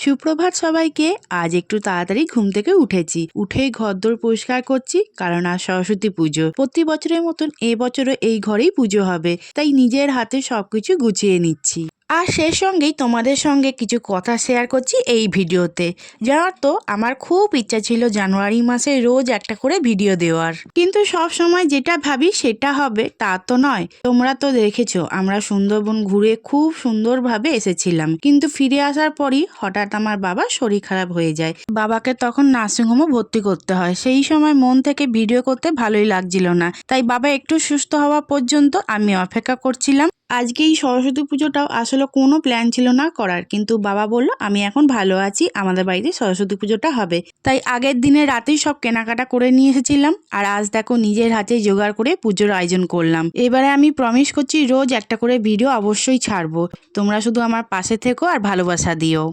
সুপ্রভাত সবাইকে। আজ একটু তাড়াতাড়ি ঘুম থেকে উঠেছি, উঠেই ঘরদোর পরিষ্কার করছি, কারণ আজ সরস্বতী পুজো। প্রতি বছরের মতন এবছরও এই ঘরেই পুজো হবে, তাই নিজের হাতে সবকিছু গুছিয়ে নিচ্ছি। আর সেই সঙ্গেই তোমাদের সঙ্গে কিছু কথা শেয়ার করছি এই ভিডিওতে। জানো তো, আমার খুব ইচ্ছা ছিল জানুয়ারি মাসে রোজ একটা করে ভিডিও দেওয়ার, কিন্তু সব সময় যেটা ভাবি সেটা হবে তা তো নয়। তোমরা তো দেখেছো আমরা সুন্দরবন ঘুরে খুব সুন্দরভাবে এসেছিলাম, কিন্তু ফিরে আসার পরই হঠাৎ আমার বাবা শরীর খারাপ হয়ে যায়। বাবাকে তখন নার্সিংহোমে ভর্তি করতে হয়। সেই সময় মন থেকে ভিডিও করতে ভালোই লাগছিল না, তাই বাবা একটু সুস্থ হওয়া পর্যন্ত আমি অপেক্ষা করছিলাম। আজকে এই সরস্বতী পুজোটাও আসলে কোনো প্ল্যান ছিল না করার, কিন্তু বাবা বলল আমি এখন ভালো আছি, আমাদের বাড়িতে সরস্বতী পুজোটা হবে। তাই আগের দিনে রাতেই সব কেনাকাটা করে নিয়ে এসেছিলাম, আর আজ দেখো নিজের হাতে জোগাড় করে পুজোর আয়োজন করলাম। এবারে আমি প্রমিস করছি রোজ একটা করে ভিডিও অবশ্যই ছাড়বো। তোমরা শুধু আমার পাশে থেকো আর ভালোবাসা দিও।